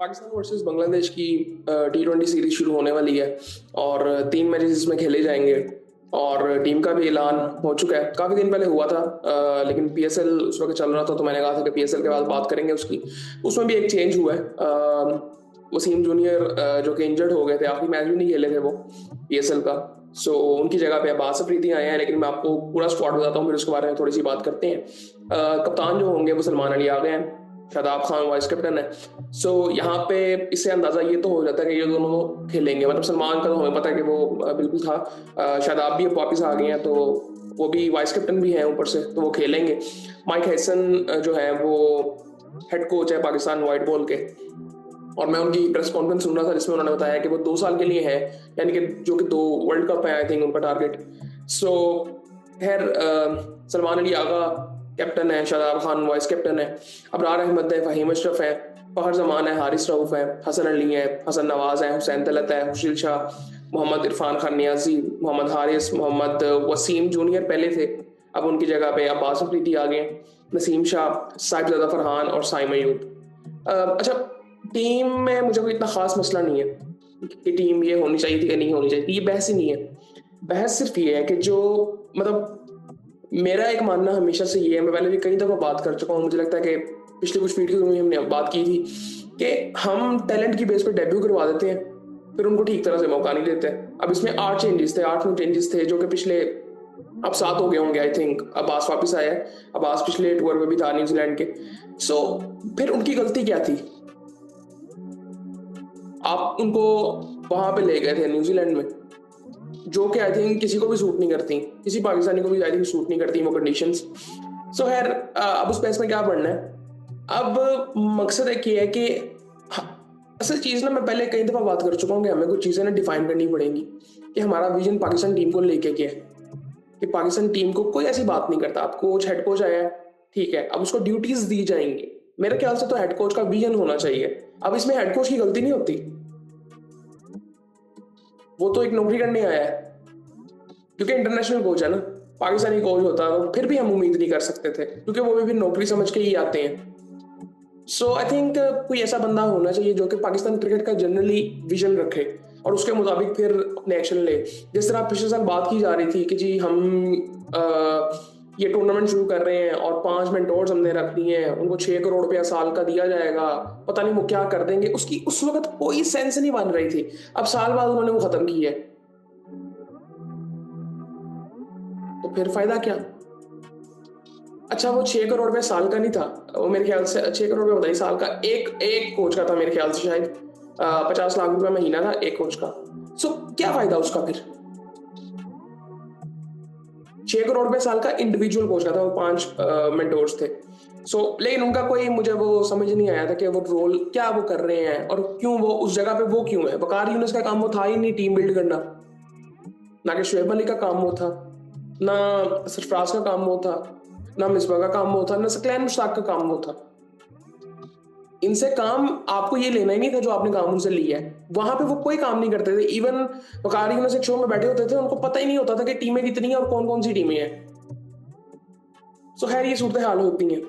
Pakistan versus Bangladesh की टी20 series शुरू होने वाली है और 3 मैचेस इसमें खेले जाएंगे और टीम का भी ऐलान हो चुका है। काफ़ी दिन पहले हुआ था, लेकिन पीएसएल उस वक्त चल रहा था तो मैंने कहा था कि पीएसएल के बाद बात करेंगे उसकी। उसमें भी एक चेंज हुआ है। वसीम जूनियर जो कि इंजर्ड हो गए थे, आखिरी मैच भी नहीं खेले थे वो पीएसएल का। सो उनकी जगह पे अब आसिफ अफरीदी आए हैं, लेकिन मैं आपको पूरा स्क्वाड बताता हूँ, फिर उसके बारे में थोड़ी सी बात करते हैं। कप्तान जो होंगे वो सलमान अली आ गए हैं, शादाब खान वाइस कैप्टन है। सो यहाँ पे इससे अंदाजा ये तो हो जाता है कि ये दोनों खेलेंगे। मतलब सलमान का तो हमें पता है कि वो बिल्कुल था। शादाब भी अब वापस आ गए हैं, तो वो भी वाइस कैप्टन भी हैं ऊपर से, तो वो खेलेंगे। माइक हैसन जो है वो हेड कोच है पाकिस्तान व्हाइट बॉल के, और मैं उनकी प्रेस कॉन्फ्रेंस सुन रहा था जिसमें उन्होंने बताया कि वो 2 साल के लिए है, यानी कि जो कि 2 वर्ल्ड कप है आई थिंक उनका टारगेट। सो खैर, सलमान अली आगा कैप्टन है, शादाब खान वाइस कैप्टन है, अबरार अहमद है, फ़हीम अशरफ है, फखर जमान है, हारिस रऊफ है, हसन अली है, हसन नवाज है, हुसैन तलत है, हुशील शाह, मोहम्मद इरफान खान नियाजी, मोहम्मद हारिस, मोहम्मद वसीम जूनियर पहले थे, अब उनकी जगह पे अब्बास अफरीदी आ गए, नसीम शाह, साहिबजादा फरहान और साइम अयूब। अच्छा, टीम में मुझे कोई इतना खास मसला नहीं है कि टीम ये होनी चाहिए थी या नहीं होनी चाहिए थी, ये बहस ही नहीं है। बहस सिर्फ ये है कि जो, मतलब मेरा एक मानना हमेशा से ये है, मैं पहले भी कई दफा बात कर चुका हूँ, मुझे लगता है कि पिछले कुछ वीडियो में हमने बात की थी कि हम टैलेंट की बेस पर डेब्यू करवा देते हैं, फिर उनको ठीक तरह से मौका नहीं देते। अब इसमें 8 चेंजेस थे, 8 9 चेंजेस थे, जो कि पिछले अब 7 हो गए होंगे आई थिंक। अब्बास वापस आया है, अब्बास पिछले टूर में भी था न्यूजीलैंड के। सो फिर उनकी गलती क्या थी? आप उनको वहां पे ले गए थे न्यूजीलैंड में, जो कि आई थिंक किसी को भी सूट नहीं करती, किसी पाकिस्तानी को भी आई थिंक सूट नहीं करती वो कंडीशंस। सो खैर, अब उस बहस में क्या पढ़ना है। अब मकसद एक ये है कि असल चीज़ ना, मैं पहले कई दफ़ा बात कर चुका हूँ कि हमें कुछ चीज़ें ना डिफाइन करनी पड़ेंगी कि हमारा विजन पाकिस्तान टीम को लेके क्या है। कि पाकिस्तान टीम को कोई ऐसी बात नहीं करता, अब कोच हेड कोच आया है, ठीक है, अब उसको ड्यूटीज दी जाएंगी। मेरे ख्याल से तो हेड कोच का विजन होना चाहिए। अब इसमें हेड कोच की गलती नहीं होती, वो तो एक नौकरी करने आया है, क्योंकि इंटरनेशनल कोच है ना। पाकिस्तानी कोच होता तो फिर भी हम उम्मीद नहीं कर सकते थे, क्योंकि वो भी नौकरी समझ के ही आते हैं। सो आई थिंक कोई ऐसा बंदा होना चाहिए जो कि पाकिस्तान क्रिकेट का जनरली विजन रखे और उसके मुताबिक फिर अपने एक्शन ले। जिस तरह पिछले साल बात की जा रही थी कि जी हम ये टूर्नामेंट शुरू कर रहे हैं और 5 मेंटोर्स हमने रख दिए हैं, उनको 6 करोड़ रुपया साल का दिया जाएगा, पता नहीं वो क्या कर देंगे, उसकी उस वक्त कोई सेंस नहीं बन रही थी। अब साल बाद उन्होंने वो खत्म की है, तो फिर फायदा क्या? अच्छा, वो 6 करोड़ रुपया साल का नहीं था, वो मेरे ख्याल से 6 करोड़ रुपया बताइए साल का, एक एक कोच का था मेरे ख्याल से, शायद 50 लाख रुपया महीना था एक कोच का। सो क्या फायदा उसका फिर? 6 करोड़ रुपया साल का इंडिविजुअल कोच का था, वो 5 मेंटोर्स थे। लेकिन उनका कोई, मुझे वो समझ नहीं आया था कि वो रोल क्या वो कर रहे हैं और क्यों वो उस जगह पे वो क्यों है। वकार यूनुस का काम वो था ही नहीं टीम बिल्ड करना, ना कि शुएब अली का काम वो था, ना सरफराज का काम वो था, ना मिसबा का काम वो था, ना सकलैन मुश्ताक का काम वो था। इनसे काम आपको ये लेना ही नहीं था जो आपने काम उनसे लिया है। वहां पे वो कोई काम नहीं करते थे। इवन वकार यूनुस एक शो में बैठे होते थे, उनको पता ही नहीं होता था कि टीमें कितनी हैं और कौन कौन सी टीमें हैं। सो खैर, ये सूरत हाल होती है।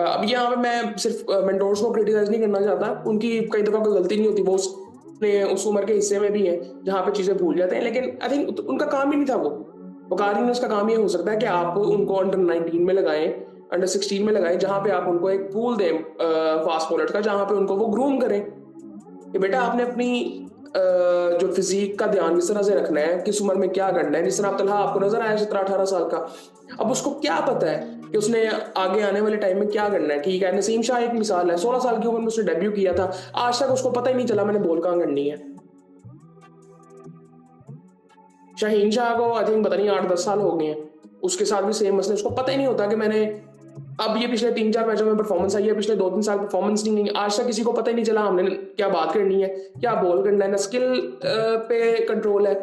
अब यहाँ पे मैं सिर्फ मेंटोर्स को क्रिटिसाइज नहीं करना चाहता, उनकी कई दफा कोई गलती नहीं होती, वो उस उम्र के हिस्से में भी है जहाँ पे चीजें भूल जाते हैं, लेकिन आई थिंक उनका काम ही नहीं था वो। वकारी ने उसका काम ये हो सकता है कि आप उनको अंडर 19 में लगाएं, अंडर 16 में लगाएं, जहाँ पे आप उनको एक पूल दें फास्ट बॉलर का, जहाँ पे उनको वो ग्रूम करें कि बेटा आपने अपनी जो फिजिक का ध्यान किस तरह से रखना है, किस उम्र में क्या करना है। जिस तरह तलहा आपको नजर आया 17 18 साल का, अब उसको क्या पता है कि उसने आगे आने वाले टाइम में क्या करना है। ठीक है, नसीम शाह एक मिसाल है, 16 साल की उम्र में उसने डेब्यू किया था, आज तक उसको पता ही नहीं चला मैंने बॉल कहाँ करनी है। शाहीन शाह को आई थिंक पता नहीं 8 10 साल हो गए हैं, उसके साथ भी सेम मसले, उसको पता ही नहीं होता कि मैंने अब ये पिछले 3 4 मैचों में परफॉर्मेंस आई है, पिछले 2 3 साल परफॉर्मेंस नहीं गई, आज तक किसी को पता ही नहीं चला हमने क्या बात करनी है, क्या बॉल करना है। ना स्किल पे कंट्रोल है,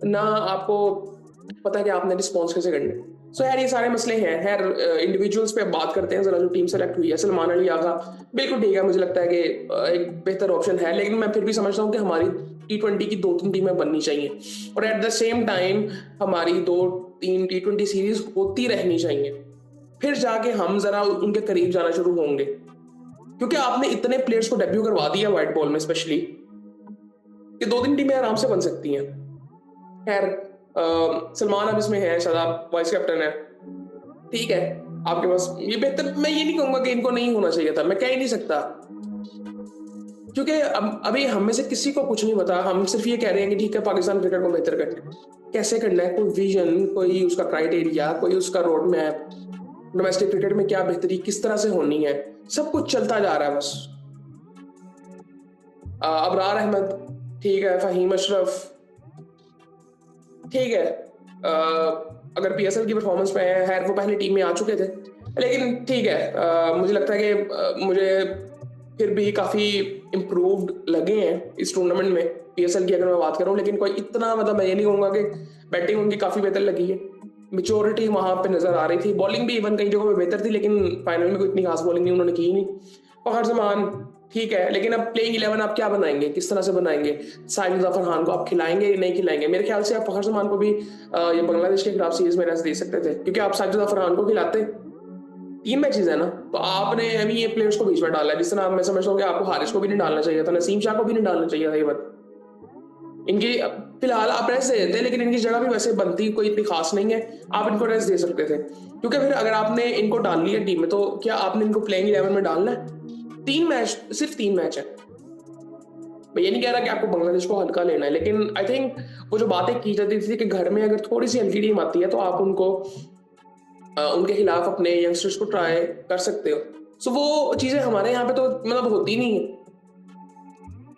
ना आपको पता है कि आपने रिस्पॉन्स कैसे करना है। सो यार, ये सारे मसले हैं। खैर, इंडिविजुअल्स पे बात करते हैं जरा। जो टीम सेलेक्ट हुई है, सलमान अली आगा बिल्कुल ठीक है, मुझे लगता है कि एक बेहतर ऑप्शन है, लेकिन मैं फिर भी समझता हूँ कि हमारी टी20 की 2 3 टीमें बननी चाहिए और एट द सेम टाइम हमारी 2 3 टी20 सीरीज होती रहनी चाहिए, फिर जाके हम जरा उनके करीब जाना शुरू होंगे। क्योंकि आपने इतने प्लेयर्स को डेब्यू करवा दिया व्हाइट बॉल में स्पेशली कि 2-3 टीमें आराम से बन सकती हैं। खैर सलमान अब इसमें है, शादाब वाइस कैप्टन है, ठीक है। आपके पास ये बेहतर, मैं ये नहीं कहूंगा कि इनको नहीं होना चाहिए था, मैं कह ही नहीं सकता, क्योंकि अब अभी हम में से किसी को कुछ नहीं पता। हम सिर्फ ये कह रहे हैं कि ठीक है पाकिस्तान क्रिकेट को बेहतर करना है, कैसे करना है, कोई विजन, कोई उसका क्राइटेरिया, कोई उसका रोड मैप, डोमेस्टिक क्रिकेट में क्या बेहतरी किस तरह से होनी है, सब कुछ चलता जा रहा है बस। अबरार अहमद ठीक है, फहीम अशरफ ठीक है, अगर पीएसएल की परफॉर्मेंस पे है, वो पहली टीम में आ चुके थे, लेकिन ठीक है, मुझे लगता है कि मुझे फिर भी काफ़ी इम्प्रूव्ड लगे हैं इस टूर्नामेंट में पीएसएल की अगर मैं बात करूं। लेकिन कोई इतना मतलब मैं ये नहीं कहूँगा कि बैटिंग उनकी काफ़ी बेहतर लगी है, मेच्योरिटी वहाँ पे नज़र आ रही थी, बॉलिंग भी इवन कई जगहों पे बेहतर थी, लेकिन फाइनल में कोई इतनी खास बॉलिंग नहीं उन्होंने की नहीं। फखर जमान ठीक है, लेकिन अब प्लेइंग 11 आप क्या बनाएंगे, किस तरह से बनाएंगे? साजिद जाफर खान को आप खिलाएंगे नहीं खिलाएंगे? मेरे ख्याल से आप फखर जमान को भी ये बांग्लादेश के खिलाफ सीरीज में रेस्ट दे सकते थे, क्योंकि आप साजिद जाफर खान को खिलाते, 3 मैचेस है ना, तो आपने अभी ये प्लेयर्स को बीच में डाला है। जिस तरह मैं समझता हूँ कि आपको हारिस को भी नहीं डालना चाहिए था, नसीम शाह को भी नहीं डालना चाहिए था ये बात। इनकी फिलहाल आप रेस्ट दे देते, लेकिन इनकी जगह भी वैसे बनती कोई इतनी खास नहीं है, आप इनको रेस्ट दे सकते थे। क्योंकि फिर अगर आपने इनको डाल लिया टीम में, तो क्या आपने इनको प्लेइंग 11 में डालना है? 3 मैच, सिर्फ 3 मैच है। मैं ये नहीं कह रहा कि आपको बांग्लादेश को हल्का लेना है, लेकिन आई थिंक वो जो बातें की जाती थी कि घर में अगर थोड़ी सी हल्की टीम आती है तो आप उनको उनके खिलाफ अपने यंगस्टर्स को ट्राई कर सकते हो। सो वो चीज़ें हमारे यहाँ पे तो मतलब होती नहीं है।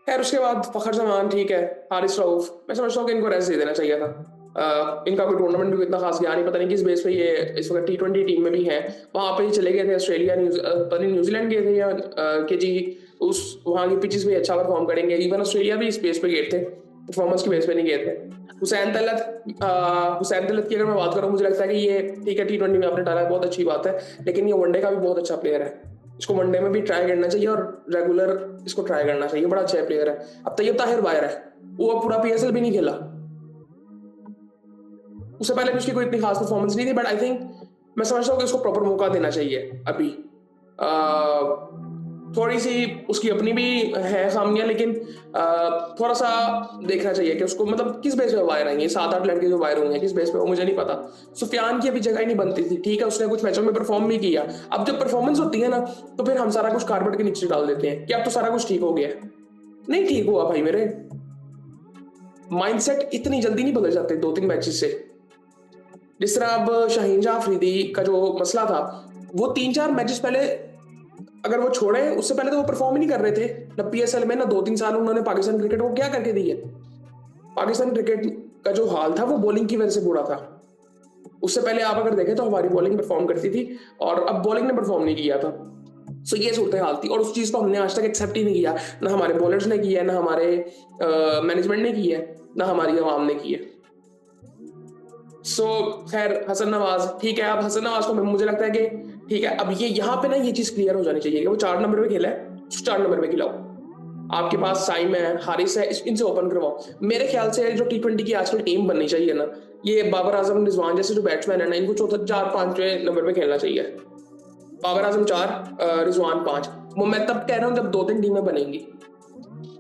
खैर उसके बाद फखर जमान ठीक है, हारिस रऊफ, मैं समझता हूँ कि इनको रेस्ट दे देना चाहिए था। इनका कोई टूर्नामेंट भी इतना खास गया नहीं, पता नहीं किस बेस पे ये इस वक्त T20 टीम में भी हैं। वहाँ पे ही चले गए थे ऑस्ट्रेलिया, पता नहीं न्यूजीलैंड गए थे या कि जी उस वहाँ की पिचेस में अच्छा परफॉर्म करेंगे। इवन ऑस्ट्रेलिया भी इस बेस पे गए थे, परफॉर्मेंस की बेस पे नहीं गए थे। हुसैन तलत की अगर मैं बात करूँ, मुझे लगता है कि ये ठीक है T20 में आपने डाला है, बहुत अच्छी बात है, लेकिन ये वनडे का भी बहुत अच्छा प्लेयर है, इसको वनडे में भी ट्राई करना चाहिए और रेगुलर इसको ट्राई करना चाहिए, बड़ा अच्छा प्लेयर है। अब तैयब ताहिर बाहर है, वो पूरा पीएसएल भी नहीं खेला, उससे पहले भी उसकी कोई इतनी खास परफॉर्मेंस नहीं थी, बट आई थिंक मैं समझता हूँ कि उसको प्रॉपर मौका देना चाहिए अभी। थोड़ी सी उसकी अपनी भी है खामियां, लेकिन थोड़ा सा देखना चाहिए कि उसको मतलब किस बेस पे वायर आएंगे, 7-8 लड़के जो वायर हुए हैं किस बेस पे, वो मुझे नहीं पता। सुफियान की अभी जगह ही नहीं बनती थी, ठीक है उसने कुछ मैचों में परफॉर्म भी किया, अब जब परफॉर्मेंस होती है ना तो फिर हम सारा कुछ कारपेट के नीचे डाल देते हैं कि अब तो सारा कुछ ठीक हो गया। नहीं ठीक हुआ भाई मेरे, माइंडसेट इतनी जल्दी नहीं बदल जाते 2-3 मैचेस से। जिस तरह अब शाहीन शाह अफरीदी का जो मसला था, वो 3-4 मैचेस पहले अगर वो छोड़े, उससे पहले तो वो परफॉर्म ही नहीं कर रहे थे, ना पीएसएल में, ना 2-3 साल उन्होंने पाकिस्तान क्रिकेट को क्या करके दी है। पाकिस्तान क्रिकेट का जो हाल था वो बॉलिंग की वजह से बुरा था। उससे पहले आप अगर देखें तो हमारी बॉलिंग परफॉर्म करती थी, और अब बॉलिंग ने परफॉर्म नहीं किया था। सो ये सूरत हाल थी, और उस चीज़ को हमने आज तक एक्सेप्ट ही नहीं किया, ना हमारे बॉलर्स ने किया है, ना हमारे मैनेजमेंट ने किया है, ना हमारी आवाम ने की है। सो खैर हसन नवाज ठीक है, अब हसन नवाज को मुझे लगता है कि ठीक है, अब ये यहाँ पे ना ये चीज़ क्लियर हो जानी चाहिए कि वो 4 नंबर पे खेला है, 4 नंबर पे खिलाओ। आपके पास साइम है, हारिस है, इनसे ओपन करवाओ। मेरे ख्याल से जो T20 की आजकल टीम बननी चाहिए ना, ये बाबर आजम, रिजवान जैसे जो बैट्समैन है ना, इनको चौथा 4-5 नंबर पे खेलना चाहिए। बाबर आजम 4, रिजवान 5। वो मैं तब कह रहा हूँ जब 2-3 टीमें बनेंगी,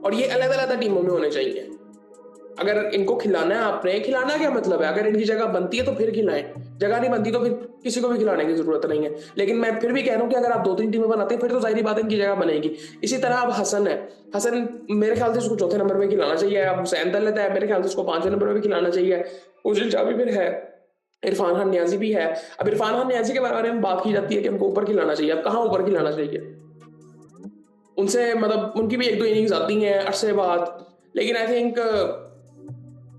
और ये अलग अलग टीमों में होने चाहिए। अगर इनको खिलाना है, आपने खिलाना क्या मतलब है, अगर इनकी जगह बनती है तो फिर खिलाएं, जगह नहीं बनती तो फिर किसी को भी खिलाने की जरूरत नहीं है। लेकिन मैं फिर भी कह रहा हूं कि अगर आप 2-3 टीमें बनाते हैं फिर तो जाहिर बात है इनकी जगह बनेगी। इसी तरह अब हसन है, हसन मेरे ख्याल से उसको चौथे नंबर पे खिलाना चाहिए। अब हुसैन तलत है, मेरे ख्याल से उसको 5वें नंबर पे खिलाना चाहिए। उजिल जावी फिर है, इरफान खान नियाजी भी है। अब इरफान खान नियाजी के बारे में बात की जाती है कि उनको ऊपर खिलाना चाहिए, अब कहाँ ऊपर खिलाना चाहिए? उनसे मतलब उनकी भी 1-2 इनिंग्स आती हैं अरसे बाद, लेकिन आई थिंक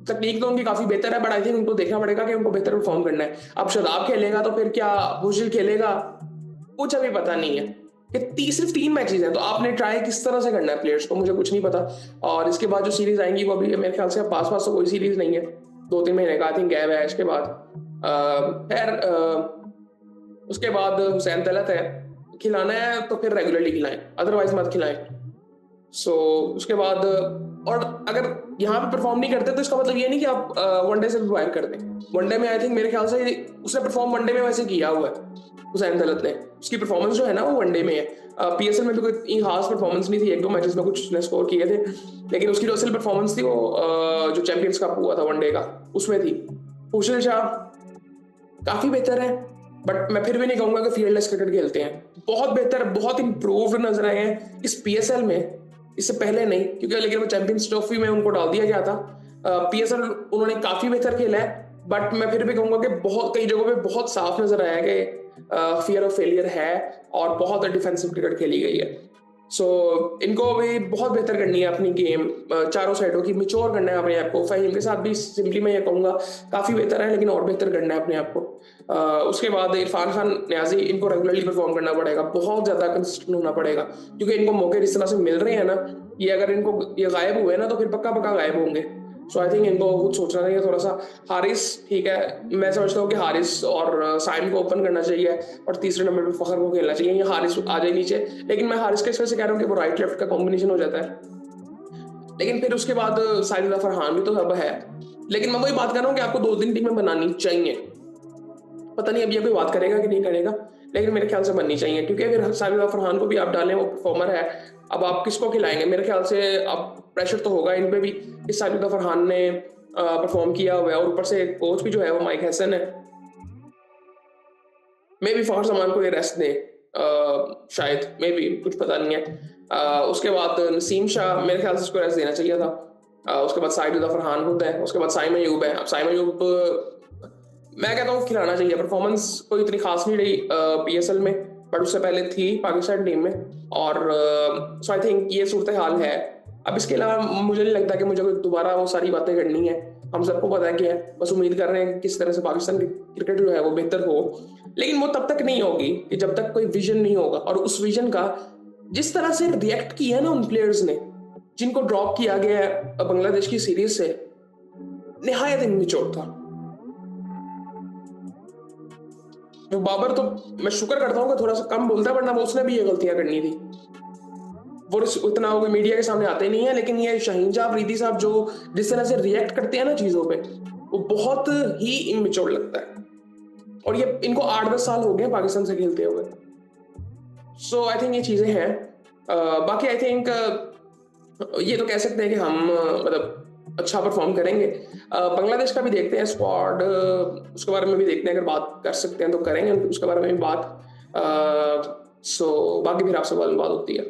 तकनीक तो उनकी काफी बेहतर है, बट आई थिंक उनको देखना पड़ेगा कि उनको बेहतर परफॉर्म करना है। अब शादाब खेलेगा तो फिर क्या बुशिल खेलेगा, कुछ अभी पता नहीं है कि सिर्फ 3 मैचेस हैं, तो आपने ट्राई किस तरह से करना है प्लेयर्स को, मुझे कुछ नहीं पता। और इसके बाद जो सीरीज आएंगी वो अभी मेरे ख्याल से पास पास तो कोई सीरीज नहीं है, 2-3 महीने का आई थिंक गैप है इसके बाद। खैर उसके बाद हुसैन तलत है, खिलाना है तो फिर रेगुलरली खिलाएं, अदरवाइज मत खिलाएं। सो उसके बाद और अगर यहाँ पे परफॉर्म नहीं करते तो इसका मतलब ये नहीं कि आप वनडे से भी बाहर कर दें। वनडे में आई थिंक मेरे ख्याल से उसने परफॉर्म वनडे में वैसे किया हुआ है हुसैन दौलत ने। उसकी परफॉर्मेंस जो है ना वो वनडे में है। पीएसएल में तो कोई इतनी खास परफॉर्मेंस नहीं थी, एक दो मैचेस में कुछ उसने स्कोर किए थे, लेकिन उसकी जो असल परफॉर्मेंस थी वो जो चैंपियंस कप हुआ था वनडे का उसमें थी। हुसैन शाह काफी बेहतर है, बट मैं फिर भी नहीं कहूंगा कि फील्डलेस क्रिकेट खेलते हैं। बहुत बेहतर, बहुत इंप्रूव नजर आए हैं इस पीएसएल में, इससे पहले नहीं, क्योंकि लेकिन वो चैंपियंस ट्रॉफी में उनको डाल दिया गया था। पीएसएल उन्होंने काफी बेहतर खेला है, बट मैं फिर भी कहूंगा कि बहुत कई जगहों पे बहुत साफ नजर आया कि फियर ऑफ फेलियर है और बहुत डिफेंसिव क्रिकेट खेली गई है। सो इनको भी बहुत बेहतर करनी है अपनी गेम, चारों साइडों की मिच्योर करना है अपने आप को। फहीम के साथ भी सिंपली मैं ये कहूंगा काफी बेहतर है, लेकिन और बेहतर करना है अपने आप को। उसके बाद इरफान खान, न्याजी, इनको रेगुलरली परफॉर्म करना पड़ेगा, बहुत ज्यादा कंसिस्टेंट होना पड़ेगा, क्योंकि इनको मौके जिस तरह से मिल रहे हैं ना, ये अगर इनको ये गायब हुए ना तो फिर पक्का पक्का गायब होंगे। सो आई थिंक इनको कुछ सोचना चाहिए थोड़ा सा। हारिस ठीक है, मैं समझता हूँ कि हारिस और साइम को ओपन करना चाहिए और तीसरे नंबर पे फखर को खेलना चाहिए, या हारिस आ जाए नीचे। लेकिन मैं हारिस के इस वजह से कह रहा हूँ कि वो राइट लेफ्ट का कॉम्बिनेशन हो जाता है। लेकिन फिर उसके बाद साजिद फरहान भी तो अब है। लेकिन मैं वही बात कर रहा हूँ कि आपको दो तीन टीमें बनानी चाहिए। पता नहीं अभी अभी बात करेगा कि नहीं करेगा, लेकिन मेरे ख्याल से बननी चाहिए, क्योंकि फिर साजिद फरहान को भी आप डालें, वो परफॉर्मर है। अब आप किसको खिलाएंगे? मेरे ख्याल से अब प्रेशर तो होगा इन पे भी कि साजिद फरहान ने परफॉर्म किया हुआ है, और ऊपर से कोच भी जो है वो माइक हैसन है। मे भी फखर जमान को ये रेस्ट दें, शायद, मे भी, कुछ पता नहीं है। उसके बाद नसीम शाह, मेरे ख्याल से उसको रेस्ट देना चाहिए था। उसके बाद साइद फरहान खुद है, उसके बाद साइम अयूब है। अब साइम अयूब मैं कहता हूँ खिलाना चाहिए, परफॉर्मेंस कोई इतनी खास नहीं रही पीएसएल में, बट उससे पहले थी पाकिस्तान टीम में। और सो आई थिंक ये सूरत हाल है। अब इसके अलावा मुझे नहीं लगता कि मुझे कोई दोबारा वो सारी बातें करनी है। हम सबको पता है कि है, बस उम्मीद कर रहे हैं कि किस तरह से पाकिस्तान की क्रिकेट जो है वो बेहतर हो। लेकिन वो तब तक नहीं होगी कि जब तक कोई विजन नहीं होगा, और उस विजन का जिस तरह से रिएक्ट किया है ना उन प्लेयर्स ने जिनको ड्रॉप किया गया है बांग्लादेश की सीरीज से, निहायत इमेच्योर था। जो बाबर तो मैं शुक्र करता हूँ कि थोड़ा सा कम बोलता है, वरना वो उसने भी ये गलतियां करनी थी। वो इतना वो मीडिया के सामने आते नहीं है, लेकिन ये शाहीन शाह अफरीदी साहब जो जिस तरह से रिएक्ट करते हैं ना चीजों पे, वो बहुत ही इमेच्योर लगता है। और ये इनको 8-10 साल हो गए पाकिस्तान से खेलते हुए। सो आई थिंक ये चीजें हैं। बाकी आई थिंक ये तो कह सकते हैं कि हम मतलब अच्छा परफॉर्म करेंगे। बांग्लादेश का भी देखते हैं स्क्वाड, उसके बारे में भी देखते हैं, अगर बात कर सकते हैं तो करेंगे उसके बारे में भी बात। सो बाकी फिर आपसे बात होती है।